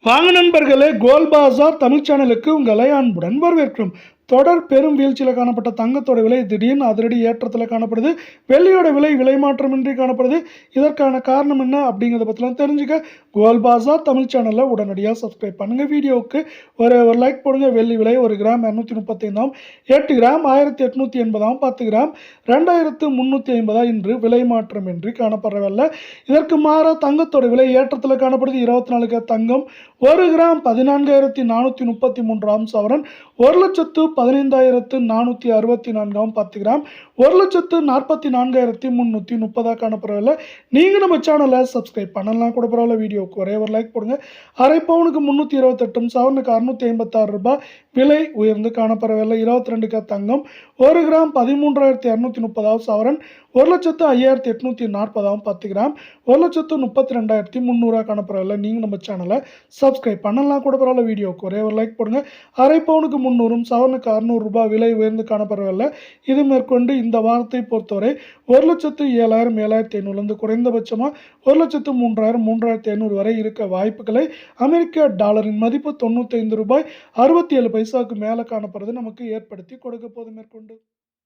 வாங்க நண்பர்களே, கோல் பாசார் தமிழ் சேனலுக்கு உங்களை அன்புடன் வரவேற்கிறோம். தொடர் பெரும் வீழ்ச்சியில் காணப்பட்ட தங்கத்தோட விலை திடீர்னு அதிரடி ஏற்றத்தில் காணப்படுது. வெள்ளியோட விலை மாற்றமின்றி காணப்படுது. இதற்கான காரணம் என்ன அப்படிங்கிறத பற்றிலாம் தெரிஞ்சுக்க கோல் பாசார் தமிழ் சேனலில் உடனடியாக சப்ஸ்கிரைப் பண்ணுங்கள். வீடியோவுக்கு ஒரு லைக் போடுங்க. வெள்ளி விலை 1 கிராம் 235, 8 கிராம் 1880, 10 கிராம் 2350 இன்று விலை மாற்றமின்றி காணப்படவில்லை. இதற்கு மாறாக தங்கத்தோட விலை ஏற்றத்தில் காணப்படுது. 24 கேரட் தங்கம் 1 கிராம் 14,433 சவரன் 1,15,464 10 கிராம் 1,44,330 காணப்படவில்லை. நீங்கள் நம்ம சேனலை சப்ஸ்கிரைப் பண்ணலாம் கூட பரவாயில்ல. வீடியோவுக்கு ஒரே ஒரு லைக் போடுங்க. அரை பவுனுக்கு 328, சவரனுக்கு 656 ரூபாய் விலை உயர்ந்து காணப்படவில்லை. 22 கேரட் தங்கம் 1 கிராம் 13,230 சவரன் 1,05,840 10 கிராம் 1,32,300 காணப்படவில்லை. நீங்கள் நம்ம சேனலை சப்ஸ்கிரைப் பண்ணலாம் கூட பரவாயில்ல. வீடியோவுக்கு ஒரே ஒரு லைக் போடுங்க. அரை பவுனுக்கு 300, சவரனுக்கு 600 ரூபாய் விலை உயர்ந்து காணப்படவில்லை. இது மேற்கொண்டு இந்த வாரத்தை பொறுத்தவரை 1,07,000 7,500 குறைந்தபட்சமாக 1,03,000 3,500 வரை இருக்க வாய்ப்புகளை அமெரிக்க டாலரின் மதிப்பு 95 ரூபாய் 67 பைசாவுக்கு மேலே காணப்படுறது நமக்கு ஏற்படுத்தி கொடுக்க போது மேற்கொண்டு